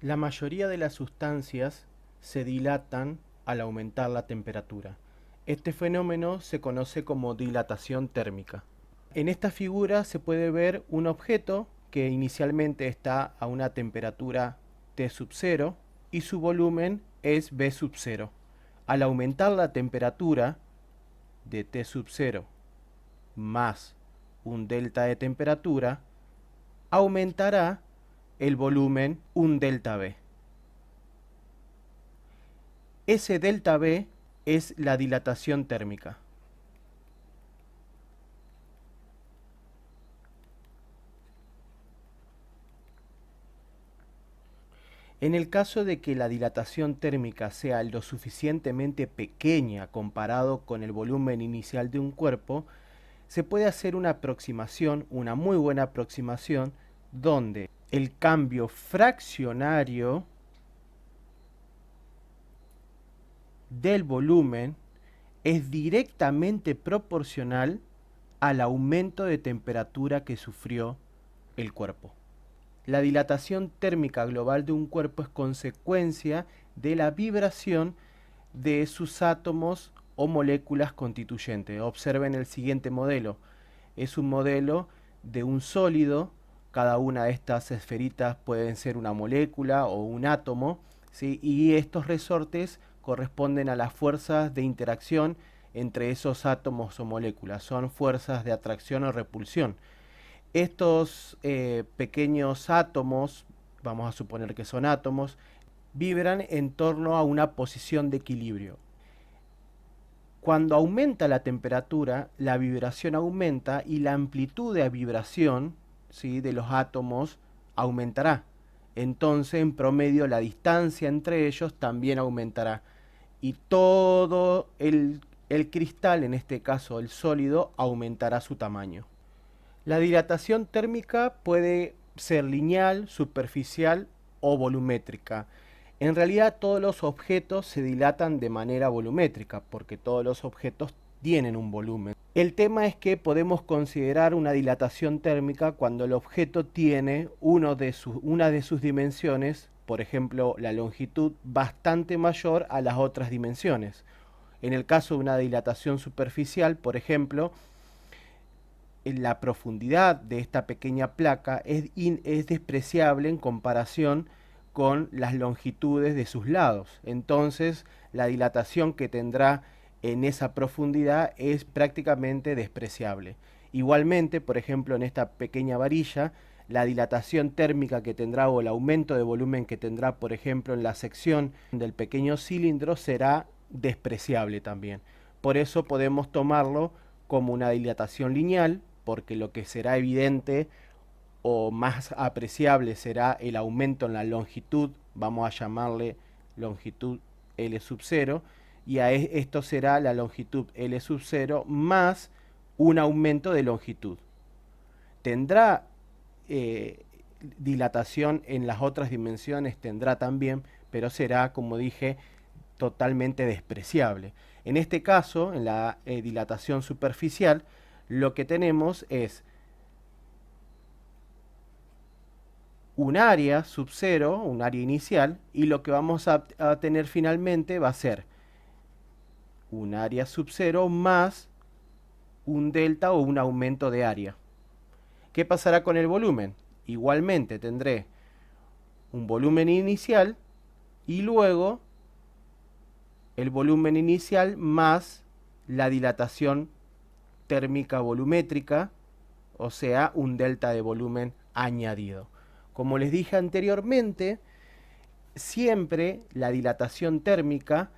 La mayoría de las sustancias se dilatan al aumentar la temperatura. Este fenómeno se conoce como dilatación térmica. En esta figura se puede ver un objeto que inicialmente está a una temperatura T sub 0 y su volumen es V sub 0. Al aumentar la temperatura de T sub 0 más un delta de temperatura, aumentará el volumen un delta V. Ese delta V es la dilatación térmica. En el caso de que la dilatación térmica sea lo suficientemente pequeña comparado con el volumen inicial de un cuerpo, se puede hacer una aproximación, una muy buena aproximación, donde el cambio fraccionario del volumen es directamente proporcional al aumento de temperatura que sufrió el cuerpo. La dilatación térmica global de un cuerpo es consecuencia de la vibración de sus átomos o moléculas constituyentes. Observen el siguiente modelo. Es un modelo de un sólido. Cada una de estas esferitas pueden ser una molécula o un átomo, ¿sí? Y estos resortes corresponden a las fuerzas de interacción entre esos átomos o moléculas. Son fuerzas de atracción o repulsión. Estos pequeños átomos, vamos a suponer que son átomos, vibran en torno a una posición de equilibrio. Cuando aumenta la temperatura, la vibración aumenta y la amplitud de vibración, ¿sí?, de los átomos aumentará. Entonces, en promedio, la distancia entre ellos también aumentará. Y todo el cristal, en este caso el sólido, aumentará su tamaño. La dilatación térmica puede ser lineal, superficial o volumétrica. En realidad todos los objetos se dilatan de manera volumétrica porque todos los objetos tienen un volumen. El tema es que podemos considerar una dilatación térmica cuando el objeto tiene una de sus dimensiones, por ejemplo la longitud, bastante mayor a las otras dimensiones. En el caso de una dilatación superficial, por ejemplo, la profundidad de esta pequeña placa es despreciable en comparación con las longitudes de sus lados. Entonces, la dilatación que tendrá en esa profundidad es prácticamente despreciable. Igualmente, por ejemplo, en esta pequeña varilla, la dilatación térmica que tendrá o el aumento de volumen que tendrá, por ejemplo, en la sección del pequeño cilindro será despreciable también. Por eso podemos tomarlo como una dilatación lineal, porque lo que será evidente o más apreciable será el aumento en la longitud, vamos a llamarle longitud L sub 0, y a esto será la longitud L sub 0 más un aumento de longitud. Tendrá dilatación en las otras dimensiones, tendrá también, pero será, como dije, totalmente despreciable. En este caso, en la dilatación superficial, lo que tenemos es un área sub 0, un área inicial, y lo que vamos a tener finalmente va a ser un área sub 0 más un delta o un aumento de área. ¿Qué pasará con el volumen? Igualmente tendré un volumen inicial y luego el volumen inicial más la dilatación térmica volumétrica, o sea, un delta de volumen añadido. Como les dije anteriormente, siempre la dilatación térmica,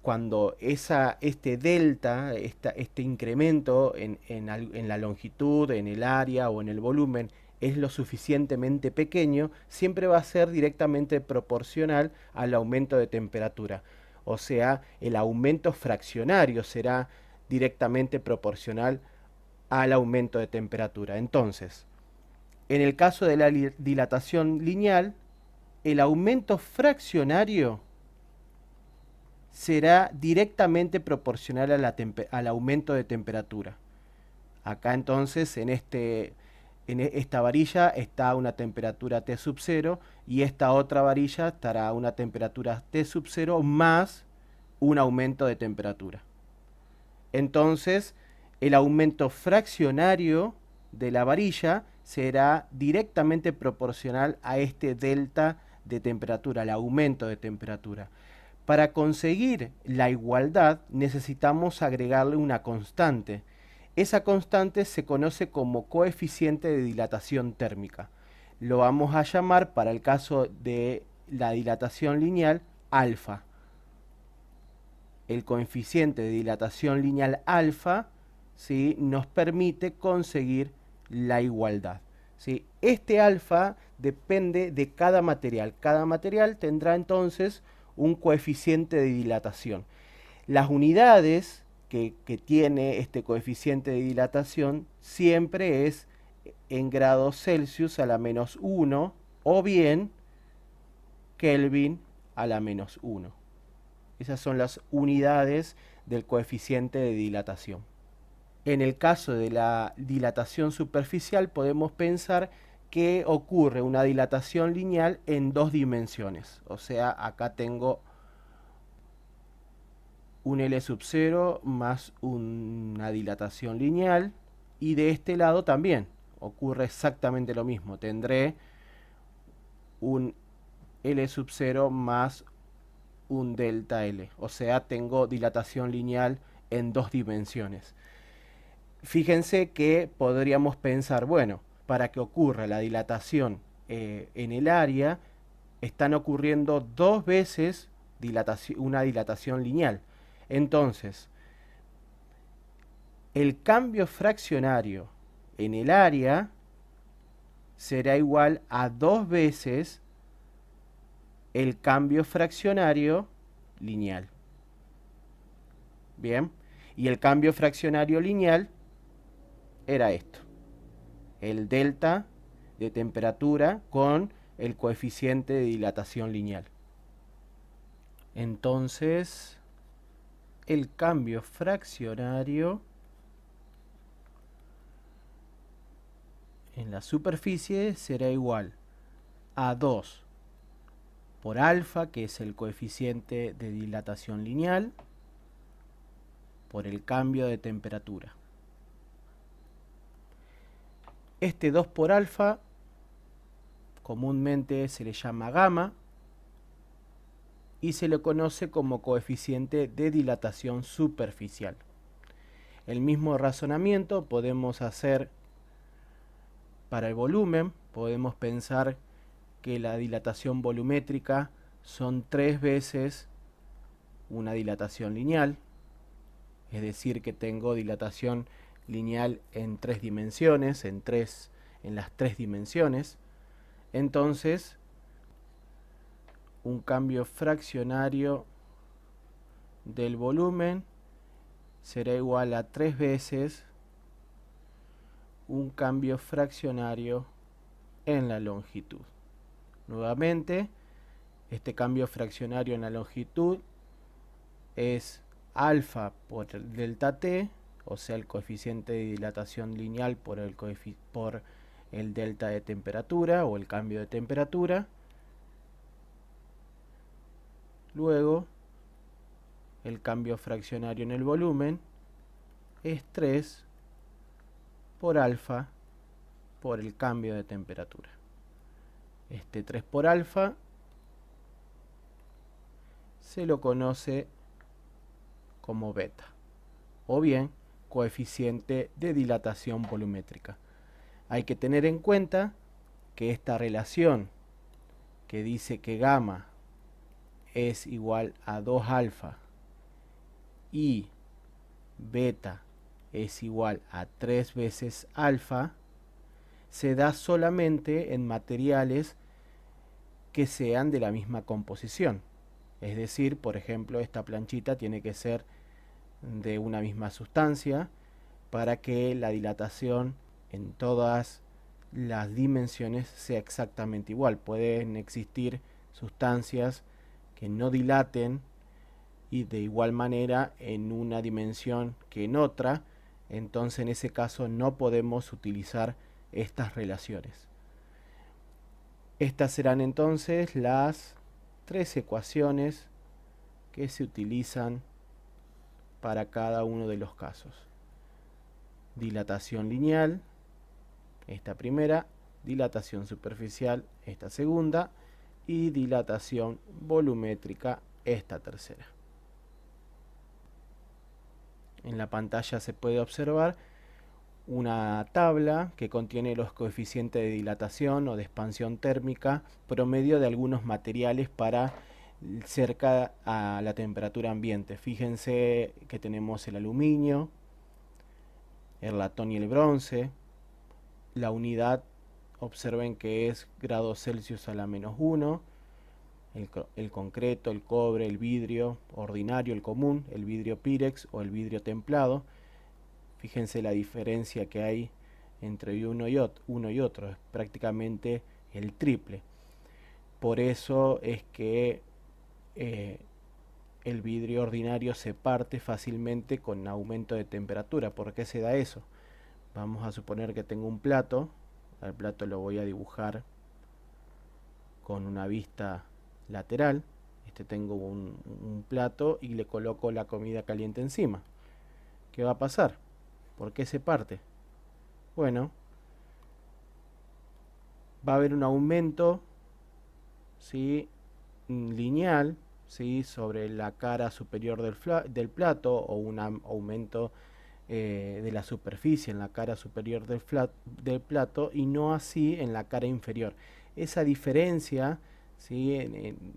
cuando este delta, este incremento en la longitud, en el área o en el volumen es lo suficientemente pequeño, siempre va a ser directamente proporcional al aumento de temperatura. O sea, el aumento fraccionario será directamente proporcional al aumento de temperatura. Entonces, en el caso de la dilatación lineal, el aumento fraccionario será directamente proporcional al aumento de temperatura. Acá entonces, en este esta varilla está a una temperatura T sub 0 y esta otra varilla estará a una temperatura T sub 0 más un aumento de temperatura. Entonces, el aumento fraccionario de la varilla será directamente proporcional a este delta de temperatura, el aumento de temperatura. Para conseguir la igualdad necesitamos agregarle una constante. Esa constante se conoce como coeficiente de dilatación térmica. Lo vamos a llamar, para el caso de la dilatación lineal, alfa. El coeficiente de dilatación lineal alfa, ¿sí?, nos permite conseguir la igualdad, ¿sí? Este alfa depende de cada material. Cada material tendrá entonces un coeficiente de dilatación. Las unidades que tiene este coeficiente de dilatación siempre es en grados Celsius a la menos 1 o bien Kelvin a la menos 1. Esas son las unidades del coeficiente de dilatación. En el caso de la dilatación superficial podemos pensar que ocurre una dilatación lineal en dos dimensiones. O sea, acá tengo un L sub 0 más una dilatación lineal, y de este lado también ocurre exactamente lo mismo. Tendré un L sub 0 más un delta L. O sea, tengo dilatación lineal en dos dimensiones. Fíjense que podríamos pensar, bueno, para que ocurra la dilatación en el área, están ocurriendo dos veces una dilatación lineal. Entonces, el cambio fraccionario en el área será igual a dos veces el cambio fraccionario lineal. Bien, y el cambio fraccionario lineal era esto: el delta de temperatura con el coeficiente de dilatación lineal. Entonces, el cambio fraccionario en la superficie será igual a 2 por alfa, que es el coeficiente de dilatación lineal, por el cambio de temperatura. Este 2 por alfa comúnmente se le llama gamma y se le conoce como coeficiente de dilatación superficial. El mismo razonamiento podemos hacer para el volumen. Podemos pensar que la dilatación volumétrica son 3 veces una dilatación lineal, es decir, que tengo dilatación lineal en 3 dimensiones, en las 3 dimensiones. Entonces, un cambio fraccionario del volumen será igual a 3 veces un cambio fraccionario en la longitud. Nuevamente, este cambio fraccionario en la longitud es alfa por el delta t, o sea, el coeficiente de dilatación lineal por el delta de temperatura o el cambio de temperatura. Luego, el cambio fraccionario en el volumen es 3 por alfa por el cambio de temperatura. Este 3 por alfa se lo conoce como beta, o bien coeficiente de dilatación volumétrica. Hay que tener en cuenta que esta relación que dice que gamma es igual a 2 alfa y beta es igual a 3 veces alfa, se da solamente en materiales que sean de la misma composición. Es decir, por ejemplo, esta planchita tiene que ser de una misma sustancia para que la dilatación en todas las dimensiones sea exactamente igual. Pueden existir sustancias que no dilaten y de igual manera en una dimensión que en otra. Entonces, en ese caso no podemos utilizar estas relaciones. Estas serán entonces las tres ecuaciones que se utilizan para cada uno de los casos. Dilatación lineal, esta primera, dilatación superficial, esta segunda, y dilatación volumétrica, esta tercera. En la pantalla se puede observar una tabla que contiene los coeficientes de dilatación o de expansión térmica promedio de algunos materiales para cerca a la temperatura ambiente. Fíjense que tenemos el aluminio, el latón y el bronce. La unidad, observen que es grados Celsius a la -1. El concreto, el cobre, el vidrio ordinario, el común, el vidrio Pyrex o el vidrio templado. Fíjense la diferencia que hay entre uno y otro, es prácticamente el triple. Por eso es que el vidrio ordinario se parte fácilmente con aumento de temperatura. ¿Por qué se da eso? Vamos a suponer que tengo un plato. Al plato lo voy a dibujar con una vista lateral. Tengo un plato y le coloco la comida caliente encima. ¿Qué va a pasar? ¿Por qué se parte? Bueno, va a haber un aumento, ¿sí?, lineal, ¿sí?, sobre la cara superior del plato, o un aumento de la superficie en la cara superior del plato, y no así en la cara inferior. Esa diferencia, ¿sí?,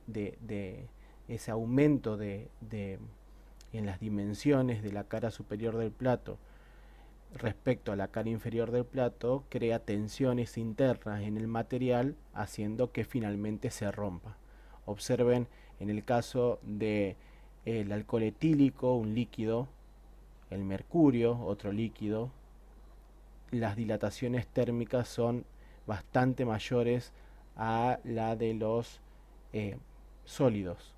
de ese aumento en las dimensiones de la cara superior del plato respecto a la cara inferior del plato, crea tensiones internas en el material, haciendo que finalmente se rompa. Observen en el caso del alcohol etílico, un líquido, el mercurio, otro líquido, las dilataciones térmicas son bastante mayores a la de los sólidos.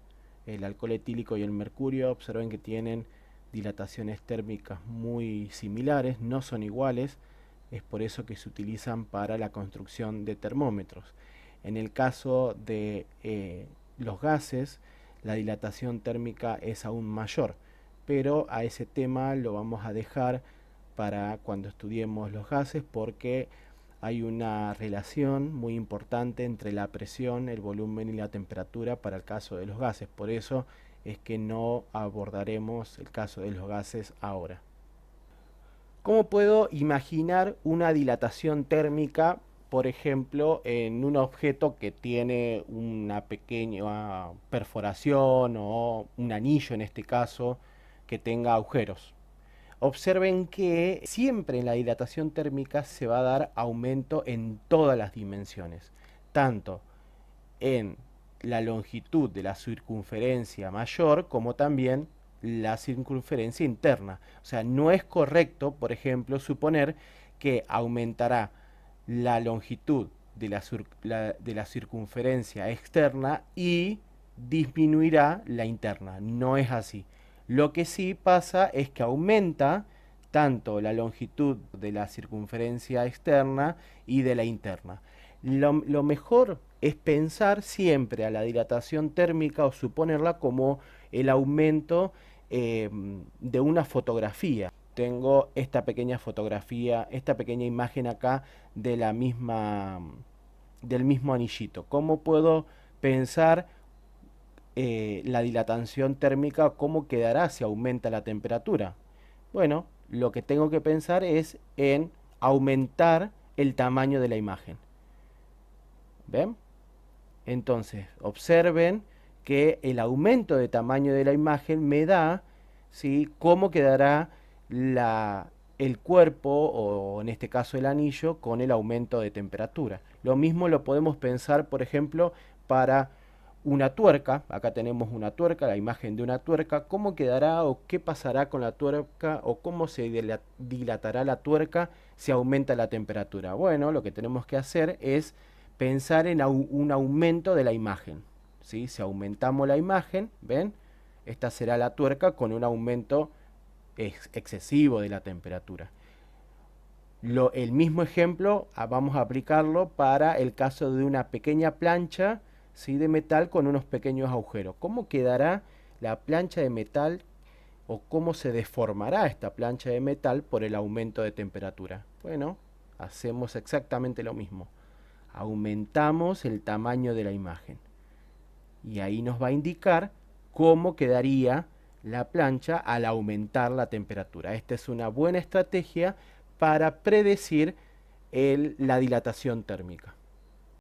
El alcohol etílico y el mercurio, observen que tienen dilataciones térmicas muy similares, no son iguales, es por eso que se utilizan para la construcción de termómetros. En el caso de los gases, la dilatación térmica es aún mayor, pero a ese tema lo vamos a dejar para cuando estudiemos los gases, porque hay una relación muy importante entre la presión, el volumen y la temperatura para el caso de los gases. Por eso es que no abordaremos el caso de los gases ahora. ¿Cómo puedo imaginar una dilatación térmica, por ejemplo, en un objeto que tiene una pequeña perforación, o un anillo en este caso, que tenga agujeros? Observen que siempre en la dilatación térmica se va a dar aumento en todas las dimensiones, tanto en la longitud de la circunferencia mayor como también la circunferencia interna. O sea, no es correcto, por ejemplo, suponer que aumentará la longitud de la circunferencia externa y disminuirá la interna. No es así. Lo que sí pasa es que aumenta tanto la longitud de la circunferencia externa y de la interna. Lo mejor es pensar siempre a la dilatación térmica o suponerla como el aumento de una fotografía. Tengo esta pequeña fotografía, esta pequeña imagen acá de del mismo anillito. ¿Cómo puedo pensar la dilatación térmica, cómo quedará si aumenta la temperatura? Bueno, lo que tengo que pensar es en aumentar el tamaño de la imagen. ¿Ven? Entonces, observen que el aumento de tamaño de la imagen me da, ¿sí?, cómo quedará el cuerpo, o en este caso el anillo, con el aumento de temperatura. Lo mismo lo podemos pensar, por ejemplo, para una tuerca. Acá tenemos una tuerca, la imagen de una tuerca. ¿Cómo quedará o qué pasará con la tuerca, o cómo se dilatará la tuerca si aumenta la temperatura? Bueno, lo que tenemos que hacer es pensar en un aumento de la imagen, ¿sí? Si aumentamos la imagen, ¿ven? Esta será la tuerca con un aumento excesivo de la temperatura. El mismo ejemplo vamos a aplicarlo para el caso de una pequeña plancha, ¿sí?, de metal con unos pequeños agujeros. ¿Cómo quedará la plancha de metal o cómo se deformará esta plancha de metal por el aumento de temperatura? Bueno, hacemos exactamente lo mismo. Aumentamos el tamaño de la imagen y ahí nos va a indicar cómo quedaría la plancha al aumentar la temperatura. Esta es una buena estrategia para predecir la dilatación térmica.